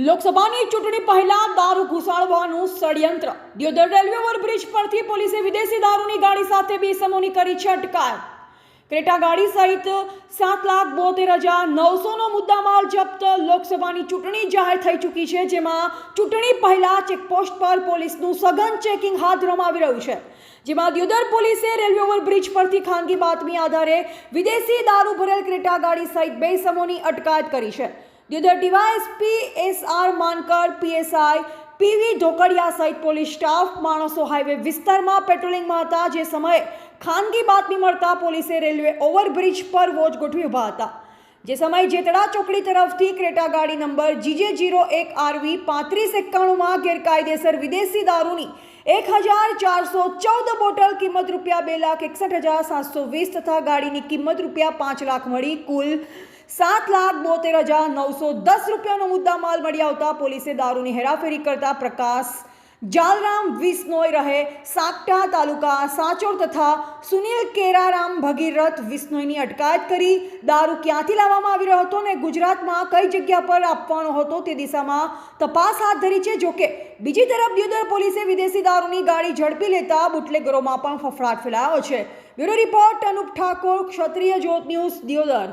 લોકસભાની ચૂંટણી પહેલા દારૂ ઘુસાડવાનું ષડયંત્ર. દિયોદર રેલવે ઓવરબ્રિજ પરથી પોલીસે વિદેશી દારૂની ગાડી સાથે 2 ઇસમોની કરી છે અટકાયત. ક્રેટા ગાડી સહિત 7,72,900નો મુદ્દામાલ જપ્ત. લોકસભાની ચૂંટણી જાહેર થઈ ચૂકી છે, જેમાં ચૂંટણી પહેલા ચેકપોસ્ટ પર પોલીસનું સઘન ચેકિંગ હાથ ધરવામાં આવી રહ્યું છે. જેમાં દિયોદર પોલીસે રેલવે ઓવરબ્રિજ પરથી ખાનગી બાતમી આધારે વિદેશી દારૂ ભરેલ ક્રેટા ગાડી સહિત 2 ઇસમોની અટકાયત કરી છે. Deodar DYSP SR Mankar, PSI PV ઢોકડિયા સહિત પોલીસ સ્ટાફ માણસો હાઈવે વિસ્તારમાં પેટ્રોલિંગમાં હતા. જે સમયે ખાનગી બાતમી મળતા પોલીસે રેલવે ઓવરબ્રિજ પર વોચ ગોઠવી ઊભા હતા. જે સમયે જેતડા ચોકડી તરફથી ક્રેટા ગાડી નંબર GJ01RV 3591માં ગેરકાયદેસર વિદેશી દારૂની 1,414 બોટલ, કિંમત ₹2,61,720 તથા ગાડીની કિંમત ₹5 લાખ મળી કુલ ₹7,72,910નો મુદ્દામાલ મળી આવતા પોલીસે દારૂની હેરાફેરી કરતા પ્રકાશ જાલરામ વિસનોઈ રહે સાકટા તાલુકા સાચોર તથા સુનિલ કેરારામ ભગીરથ વિસનોઈની અટકાયત કરી. દારૂ ક્યાંથી લાવવામાં આવી રહ્યો હતો અને ગુજરાતમાં કઈ જગ્યા પર આપવાનો હતો તે દિશામાં તપાસ હાથ ધરી છે. જોકે બીજી તરફ દિયોદર પોલીસે વિદેશી દારૂની ગાડી ઝડપી લેતા બુટલેગરોમાં પણ ફફડાટ ફેલાયો છે. બ્યુરો રિપોર્ટ અનુપ ઠાકોર, ક્ષત્રિય જ્યોત ન્યૂઝ, દિયોદર.